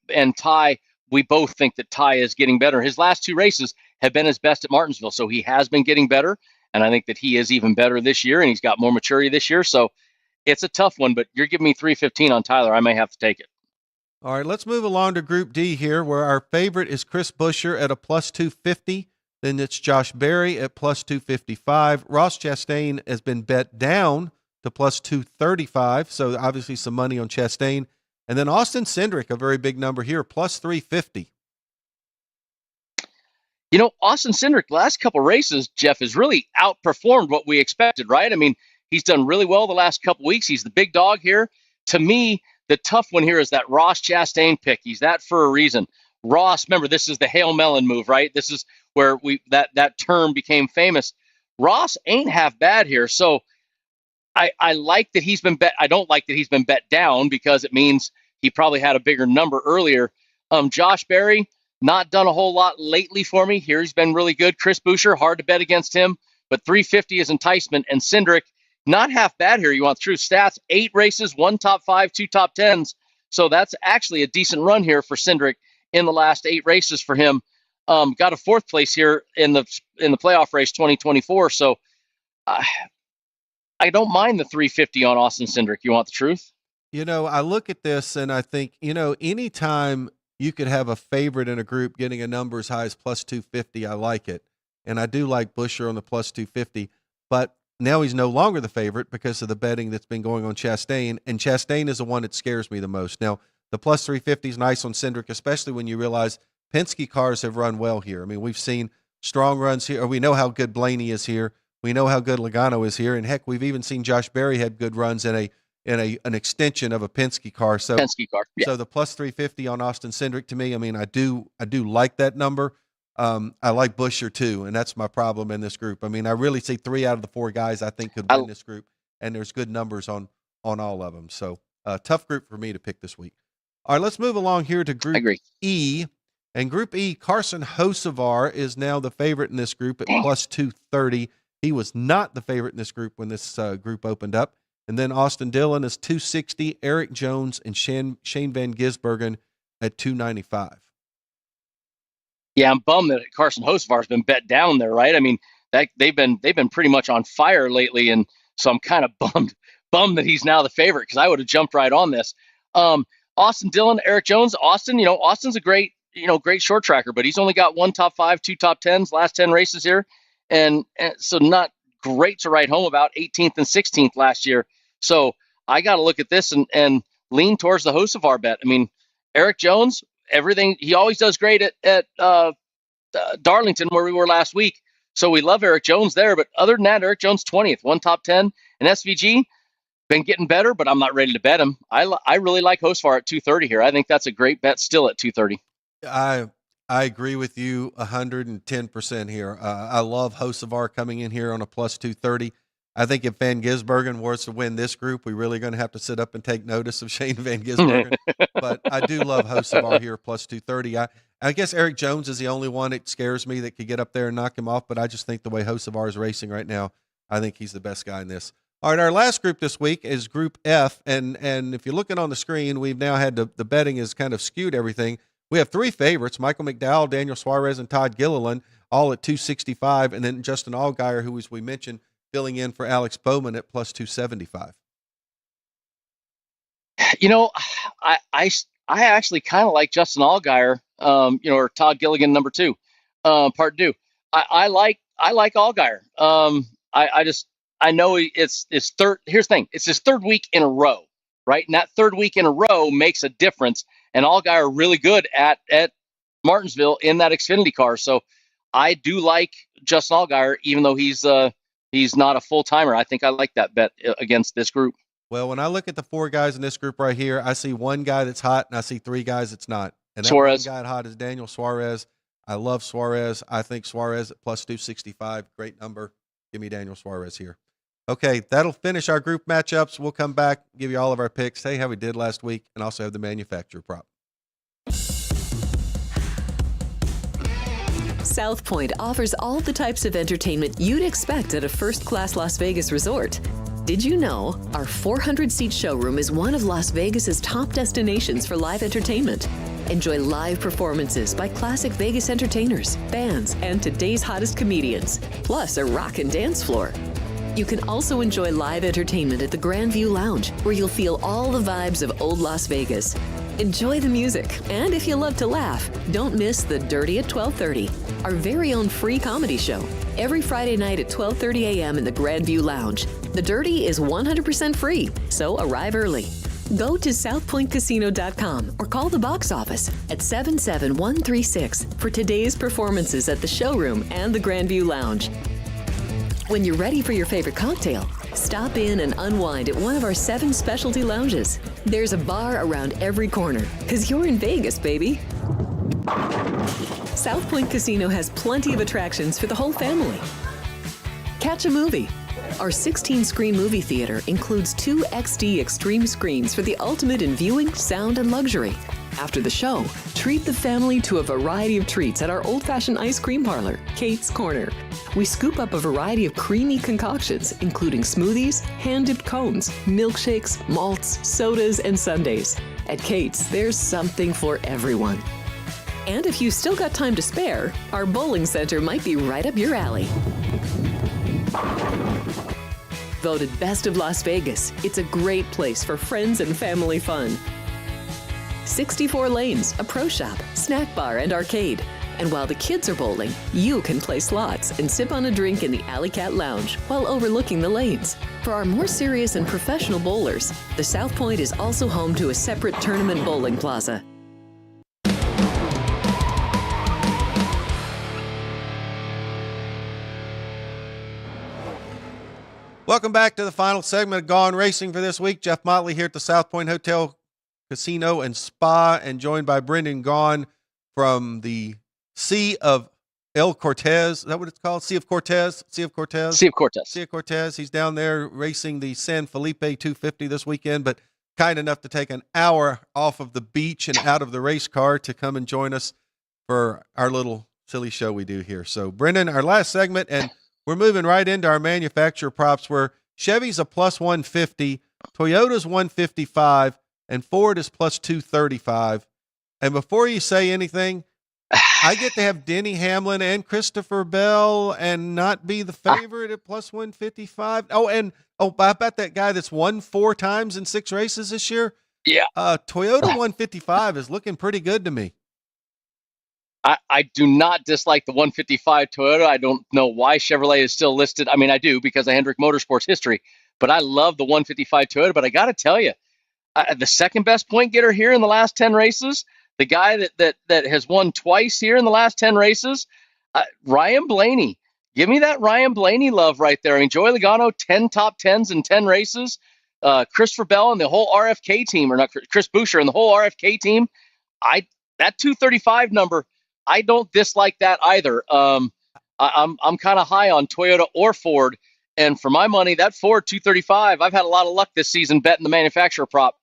and Ty, we both think that Ty is getting better. His last 2 races have been his best at Martinsville, so he has been getting better, and I think that he is even better this year, and he's got more maturity this year. So it's a tough one, but you're giving me 315 on Tyler. I may have to take it. All right, let's move along to Group D here, where our favorite is Chris Buescher at a plus 250. Then it's Josh Berry at plus 255. Ross Chastain has been bet down to plus 235, so obviously some money on Chastain. And then Austin Cindric, a very big number here, plus 350. Austin Cindric, the last couple races, Jeff, has really outperformed what we expected, right? I mean, he's done really well the last couple weeks. He's the big dog here. To me, the tough one here is that Ross Chastain pick. He's that for a reason. Ross, remember, this is the Hail Melon move, right? This is where that term became famous. Ross ain't half bad here. So I like that he's been bet. I don't like that he's been bet down, because it means he probably had a bigger number earlier. Josh Berry, not done a whole lot lately for me. Here he's been really good. Chris Buescher, hard to bet against him, but 350 is enticement. And Cindric, not half bad here. You want true stats, 8 races, 1 top 5, 2 top 10s. So that's actually a decent run here for Cindric in the last 8 races for him. Got a 4th place here in the playoff race 2024. So I don't mind the 350 on Austin Cindric. You want the truth? I look at this and I think, anytime you could have a favorite in a group getting a number as high as plus 250, I like it. And I do like Buescher on the plus 250, but now he's no longer the favorite because of the betting that's been going on Chastain, and Chastain is the one that scares me the most. Now, the plus 350 is nice on Cindric, especially when you realize Penske cars have run well here. I mean, we've seen strong runs here. We know how good Blaney is here. We know how good Logano is here, and heck, we've even seen Josh Berry had good runs in an extension of a Penske car. So Penske car. Yeah. So the plus 350 on Austin Cindric, to me, I mean, I do like that number. I like Buescher too, and that's my problem in this group. I mean, I really see 3 out of the 4 guys I think could win this group, and there's good numbers on all of them. So tough group for me to pick this week. All right, let's move along here to Group E. And Group E, Carson Hocevar is now the favorite in this group at plus 230. He was not the favorite in this group when this group opened up. And then Austin Dillon is 260, Eric Jones and Shane Van Gisbergen at 295. Yeah, I'm bummed that Carson Hocevar's been bet down there, right? I mean, they've been pretty much on fire lately, and so I'm kind of bummed that he's now the favorite, because I would have jumped right on this. Austin Dillon, Eric Jones, Austin's a great short tracker, but he's only got 1 top 5, 2 top 10s last 10 races here, and so not great to write home about. 18th and 16th last year. So I got to look at this and lean towards the Hocevar bet. I mean, Eric Jones, everything, he always does great at Darlington, where we were last week. So we love Eric Jones there. But other than that, Eric Jones 20th, 1 top 10. And SVG, been getting better, but I'm not ready to bet him. I really like Hocevar at 230 here. I think that's a great bet still at 230. I agree with you 110% here. I love Hocevar coming in here on a plus 230. I think if Van Gisbergen was to win this group, we're really going to have to sit up and take notice of Shane Van Gisbergen. But I do love Hocevar here plus 230. I guess Eric Jones is the only one that scares me that could get up there and knock him off, but I just think the way Hocevar is racing right now, I think he's the best guy in this. All right, our last group this week is Group F, and if you're looking on the screen, we've now had the betting has kind of skewed everything. We have three favorites, Michael McDowell, Daniel Suarez, and Todd Gilliland, all at 265, and then Justin Allgaier, who, as we mentioned, filling in for Alex Bowman at plus 275. I actually kind of like Justin Allgaier, or Todd Gilliland, number 2, part 2. I like Allgaier. I know it's third. Here's the thing. It's his third week in a row, right? And that third week in a row makes a difference. And Allgaier really good at Martinsville in that Xfinity car. So I do like Justin Allgaier, even though he's not a full timer. I think I like that bet against this group. Well, when I look at the 4 guys in this group right here, I see one guy that's hot and I see 3 guys that's not. And that Suarez. one guy hot is Daniel Suarez. I love Suarez. I think Suarez at plus 265, great number. Give me Daniel Suarez here. Okay, that'll finish our group matchups. We'll come back, give you all of our picks, say how we did last week, and also have the manufacturer prop. South Point offers all the types of entertainment you'd expect at a first-class Las Vegas resort. Did you know our 400-seat showroom is one of Las Vegas's top destinations for live entertainment? Enjoy live performances by classic Vegas entertainers, bands, and today's hottest comedians, plus a rockin' dance floor. You can also enjoy live entertainment at the Grand View Lounge, where you'll feel all the vibes of old Las Vegas. Enjoy the music, and if you love to laugh, don't miss The Dirty at 12:30, our very own free comedy show, every Friday night at 12:30 a.m. in the Grand View Lounge. The Dirty is 100% free, so arrive early. Go to southpointcasino.com or call the box office at 77136 for today's performances at the showroom and the Grand View Lounge. When you're ready for your favorite cocktail, stop in and unwind at one of our 7 specialty lounges. There's a bar around every corner, because you're in Vegas, baby. South Point Casino has plenty of attractions for the whole family. Catch a movie. Our 16-screen movie theater includes 2 XD Extreme screens for the ultimate in viewing, sound, and luxury. After the show, treat the family to a variety of treats at our old-fashioned ice cream parlor, Kate's Corner. We scoop up a variety of creamy concoctions, including smoothies, hand-dipped cones, milkshakes, malts, sodas, and sundaes. At Kate's, there's something for everyone. And if you've still got time to spare, our bowling center might be right up your alley. Voted Best of Las Vegas, it's a great place for friends and family fun. 64 lanes, a pro shop, snack bar, and arcade. And while the kids are bowling, you can play slots and sip on a drink in the Alley Cat Lounge while overlooking the lanes. For our more serious and professional bowlers, the South Point is also home to a separate tournament bowling plaza. Welcome back to the final segment of Gone Racing for this week. Jeff Motley here at the South Point Hotel, Casino, and Spa, and joined by Brendan Gaughan from the Sea of El Cortez. Is that what it's called? Sea of Cortez? Sea of Cortez? Sea of Cortez. Sea of Cortez. He's down there racing the San Felipe 250 this weekend, but kind enough to take an hour off of the beach and out of the race car to come and join us for our little silly show we do here. So, Brendan, our last segment, and we're moving right into our manufacturer props, where Chevy's a plus 150, Toyota's 155, and Ford is plus 235. And before you say anything, I get to have Denny Hamlin and Christopher Bell and not be the favorite at plus 155. How about that guy that's won 4 times in 6 races this year? Yeah. Toyota 155 is looking pretty good to me. I do not dislike the 155 Toyota. I don't know why Chevrolet is still listed. I mean, I do because of Hendrick Motorsports history, but I love the 155 Toyota. But I got to tell you, the second best point getter here in the last 10 races, the guy that has won twice here in the last 10 races, Ryan Blaney. Give me that Ryan Blaney love right there. I mean, Joey Logano, 10 top 10s in 10 races. Christopher Bell and the whole RFK team, or not Chris Buescher and the whole RFK team. That 235 number, I don't dislike that either. I'm kind of high on Toyota or Ford, and for my money, that Ford 235, I've had a lot of luck this season betting the manufacturer prop.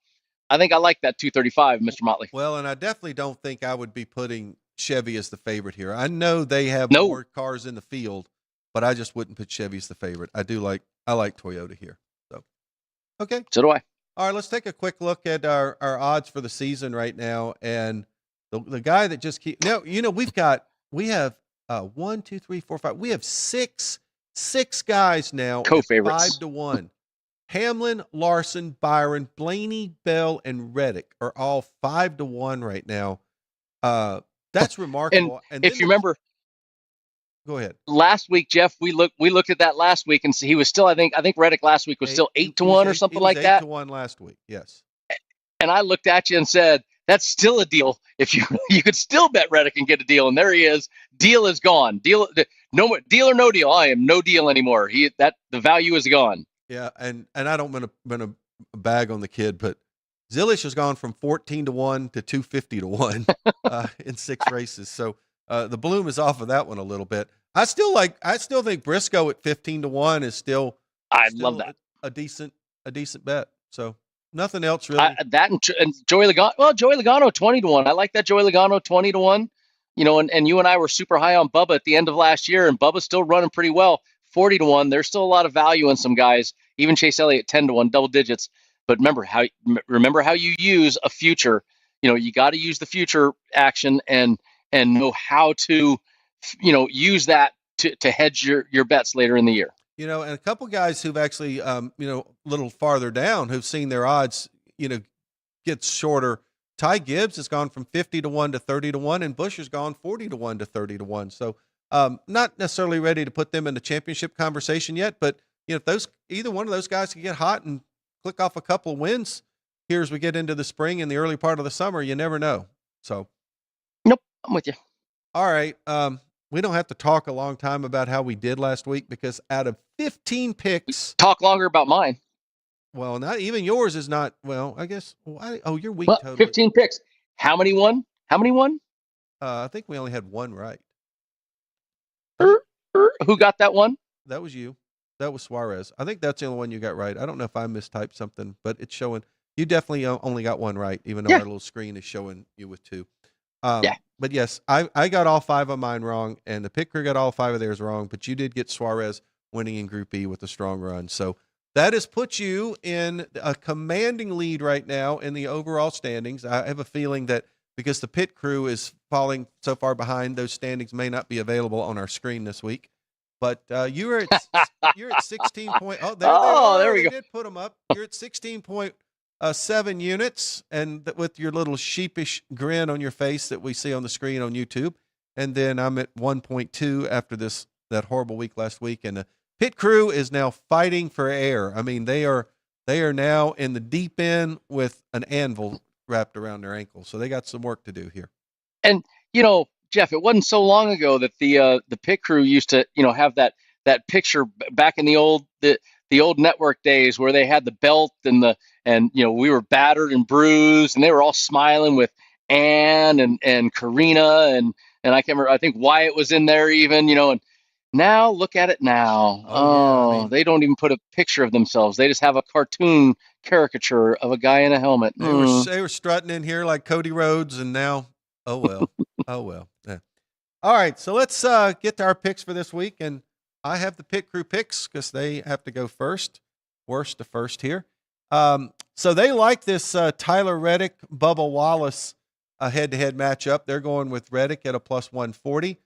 I think I like that 235, Mr. Motley. Well, and I definitely don't think I would be putting Chevy as the favorite here. I know they have more cars in the field, but I just wouldn't put Chevy as the favorite. I like Toyota here. So, okay. So do I. All right, let's take a quick look at our odds for the season right now. And The guy that just keep now, we have 1, 2, 3, 4, 5. We have six guys now Co-favorites. 5-1. Hamlin, Larson, Byron, Blaney, Bell, and Reddick are all 5-1 right now. That's remarkable. And if you remember, go ahead. Last week, Jeff, we looked at that last week, and he was still, I think Reddick last week was still 8-1 or something like that. 8-1 last week, yes. And I looked at you and said, that's still a deal. If you could still bet Reddick and get a deal, and there he is. Deal is gone. Deal or no deal. I am no deal anymore. The value is gone. Yeah, and I don't want to bag on the kid, but Zilish has gone from 14-1 to 250-1 in 6 races. So the bloom is off of that one a little bit. I still think Briscoe at 15-1 is still. I love that. A decent bet. So nothing else really. That and Joey Logano. Well, Joey Logano 20-1. I like that Joey Logano 20-1. And you and I were super high on Bubba at the end of last year, and Bubba's still running pretty well. 40-1. There's still a lot of value in some guys. Even Chase Elliott 10-1, double digits. But remember how you use a future. You got to use the future action and know how to, use that to hedge your bets later in the year. And a couple guys who've actually, a little farther down, who've seen their odds, get shorter. Ty Gibbs has gone from 50-1 to 30-1, and Busch has gone 40-1 to 30-1. So, not necessarily ready to put them in the championship conversation yet, but if either one of those guys can get hot and click off a couple of wins here as we get into the spring and the early part of the summer, you never know. So, nope, I'm with you. All right. We don't have to talk a long time about how we did last week, because out of 15 picks, talk longer about mine. Well, not even yours is not. Well, I guess. Your week total. 15 picks. How many won? I think we only had one right. Who got that one? That was you. That was Suarez. I think that's the only one you got right. I don't know if I mistyped something, but it's showing you definitely only got one right, even though our little screen is showing you with 2. But yes, I got all 5 of mine wrong, and the pit crew got all 5 of theirs wrong, but you did get Suarez winning in Group E with a strong run. So that has put you in a commanding lead right now in the overall standings. I have a feeling that because the pit crew is falling so far behind, those standings may not be available on our screen this week. But you're at 16 point. Oh, there we go. Did put them up. You're at 16.7 units, and with your little sheepish grin on your face that we see on the screen on YouTube. And then I'm at 1.2 after that horrible week last week, and the pit crew is now fighting for air. I mean, they are now in the deep end with an anvil wrapped around their ankle. So they got some work to do here. And Jeff, it wasn't so long ago that the pit crew used to, have that picture back in the old network days where they had the belt and we were battered and bruised, and they were all smiling with Ann and Karina and I can't remember. I think Wyatt was in there even, and now look at it now. They don't even put a picture of themselves. They just have a cartoon caricature of a guy in a helmet. They were strutting in here like Cody Rhodes, and now, oh well. Yeah. All right, so let's get to our picks for this week, and I have the pit crew picks because they have to go first. Worst to first here. So they like this Tyler Reddick, Bubba Wallace head-to-head matchup. They're going with Reddick at a plus 140.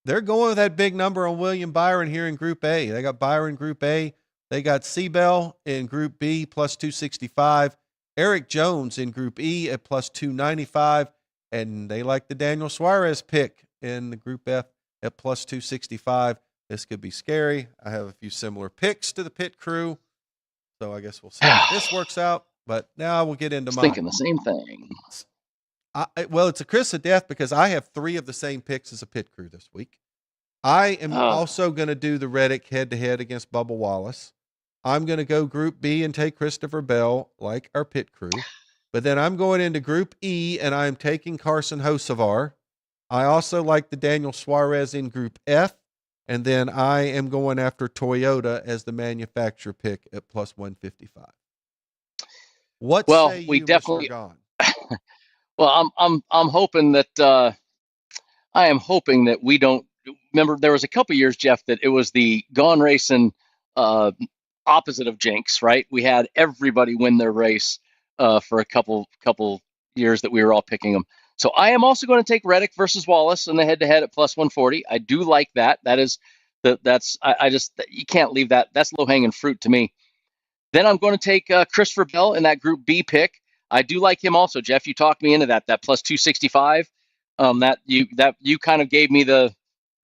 They're going with that big number on William Byron here in Group A. They got Byron Group A. They got Seabell in Group B plus 265. Eric Jones in Group E at plus 295. And they like the Daniel Suarez pick in the Group F at plus 265. This could be scary. I have a few similar picks to the pit crew, so I guess we'll see how this works out. But now we'll get into mine. Thinking the same thing. It's a kiss of death because I have 3 of the same picks as a pit crew this week. I am also going to do the Reddick head-to-head against Bubba Wallace. I'm going to go Group B and take Christopher Bell like our pit crew. But then I'm going into Group E, and I'm taking Carson Hocevar. I also like the Daniel Suarez in Group F, and then I am going after Toyota as the manufacturer pick at plus 155. Say we you, definitely. Mr. Gaughan? Well, I'm hoping that I am hoping that we don't. Remember, there was a couple years, Jeff, that it was the Gone Racin opposite of jinx, right? We had everybody win their race for a couple years that we were all picking them. So I am also going to take Reddick versus Wallace in the head-to-head at plus 140. I do like that. That is I just, you can't leave that. That's low-hanging fruit to me. Then I'm going to take Christopher Bell in that Group B pick. I do like him also, Jeff. You talked me into that plus 265. That you kind of gave me the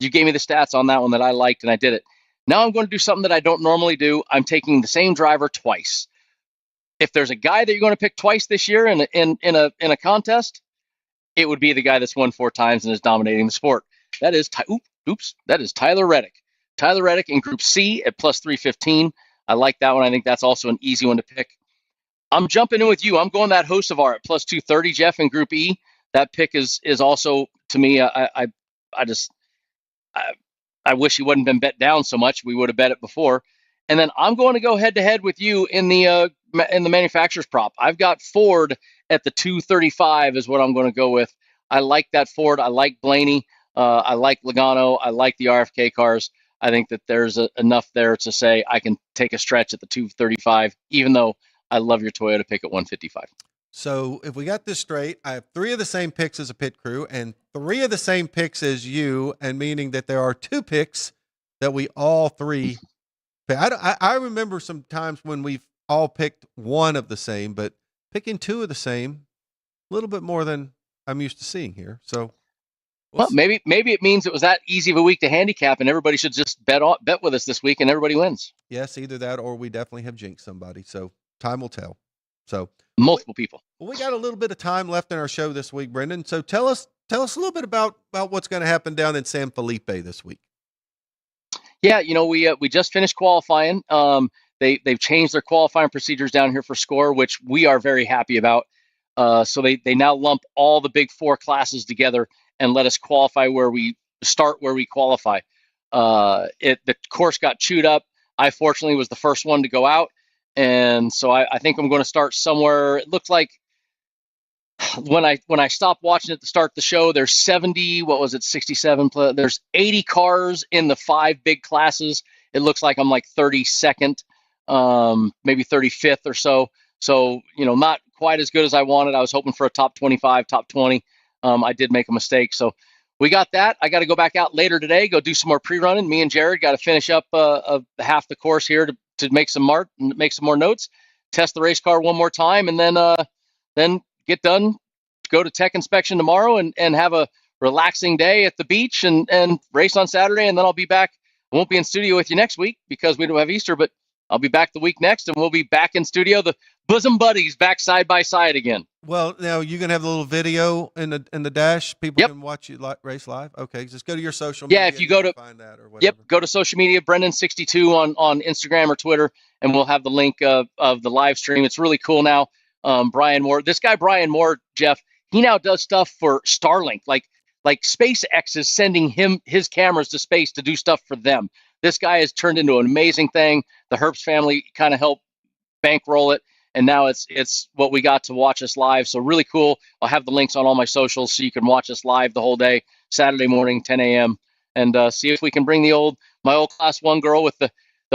stats on that one that I liked, and I did it. Now I'm going to do something that I don't normally do. I'm taking the same driver twice. If there's a guy that you're going to pick twice this year in a contest, it would be the guy that's won 4 times and is dominating the sport. That is Tyler Reddick. Tyler Reddick in Group C at plus 315. I like that one. I think that's also an easy one to pick. I'm jumping in with you. I'm going that Hocevar at plus 230, Jeff, in Group E. That pick is also, to me, I wish he wouldn't been bet down so much. We would have bet it before. And then I'm going to go head-to-head with you in the manufacturer's prop. I've got Ford at the 235 is what I'm going to go with. I like that Ford. I like Blaney. I like Logano. I like the RFK cars. I think that there's enough there to say I can take a stretch at the 235, even though I love your Toyota pick at 155. So if we got this straight, I have 3 of the same picks as a pit crew and 3 of the same picks as you, and meaning that there are 2 picks that we all 3 pick. I remember some times when we've all picked 1 of the same, but picking 2 of the same, a little bit more than I'm used to seeing here. So, well, maybe it means it was that easy of a week to handicap, and everybody should just bet with us this week, and everybody wins. Yes, either that or we definitely have jinxed somebody. So time will tell. So multiple people. Well, we got a little bit of time left in our show this week, Brendan. So tell us a little bit about what's going to happen down in San Felipe this week. Yeah, we just finished qualifying. They've changed their qualifying procedures down here for SCORE, which we are very happy about. So they now lump all the big 4 classes together and let us qualify where we qualify. The course got chewed up. I fortunately was the first one to go out. And so I think I'm going to start somewhere. It looked like when I stopped watching it to start the show, there's 67, there's 80 cars in the 5 big classes. It looks like I'm like 32nd, maybe 35th or so. So, not quite as good as I wanted. I was hoping for a top 25, top 20. I did make a mistake. So we got that. I got to go back out later today, go do some more pre-running. Me and Jared got to finish up half the course here to make some more notes, test the race car one more time, and then get done, go to tech inspection tomorrow and have a relaxing day at the beach and race on Saturday. And then I'll be back. I won't be in studio with you next week because we don't have Easter, but I'll be back the week next, and we'll be back in studio, the bosom buddies back side by side again. Well, now you're gonna have the little video in the dash. People can watch you race live. Okay, just go to your social media. Yeah, if you go to find that or whatever. Go to social media, Brendan62 on Instagram or Twitter, and we'll have the link of the live stream. It's really cool now. Brian Moore, Jeff, he now does stuff for Starlink, like SpaceX is sending his cameras to space to do stuff for them. This guy has turned into an amazing thing. The Herbst family kind of helped bankroll it, and now it's what we got to watch us live. So really cool. I'll have the links on all my socials so you can watch us live the whole day, Saturday morning, 10 a.m. and see if we can bring my old Class 1 girl with the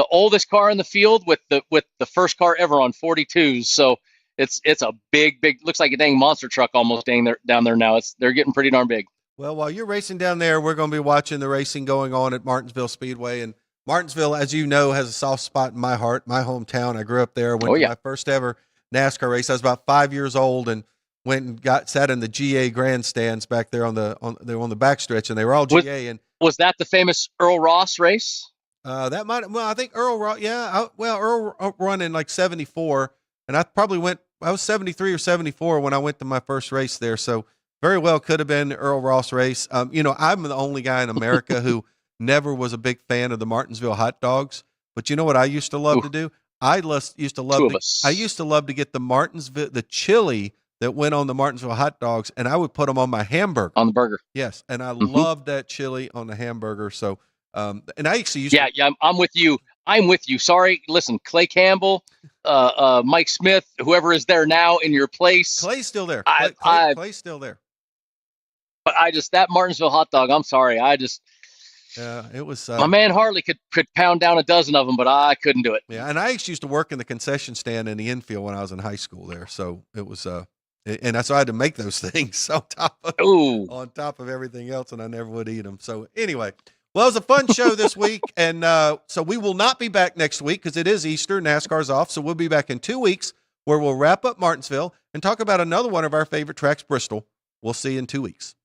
oldest car in the field with the first car ever on 42s. So it's a big, looks like a dang monster truck almost down there now. They're getting pretty darn big. Well, while you're racing down there, we're going to be watching the racing going on at Martinsville Speedway. And Martinsville, as you know, has a soft spot in my heart, my hometown. I grew up there, went to my first ever NASCAR race. I was about 5 years old and went and sat in the GA grandstands back there on the backstretch, and they were all GA. Was that the famous Earl Ross race? I think Earl Ross, Earl run in like 74, and I was 73 or 74 when I went to my first race there. So very well could have been Earl Ross race. I'm the only guy in America who never was a big fan of the Martinsville hot dogs. But you know what I used to love to do? I used to love to get the chili that went on the Martinsville hot dogs, and I would put them on my hamburger. On the burger. Yes, and I loved that chili on the hamburger. So, and I actually used to. Yeah, I'm with you. Sorry, listen, Clay Campbell, Mike Smith, whoever is there now in your place. Clay's still there. Clay's still there. But that Martinsville hot dog, I'm sorry. It was. My man Harley could pound down a dozen of them, but I couldn't do it. Yeah, and I actually used to work in the concession stand in the infield when I was in high school there. So it was And so I had to make those things on top of everything else, and I never would eat them. So anyway, well, it was a fun show this week, and so we will not be back next week because it is Easter. NASCAR's off, so we'll be back in 2 weeks where we'll wrap up Martinsville and talk about another one of our favorite tracks, Bristol. We'll see you in 2 weeks.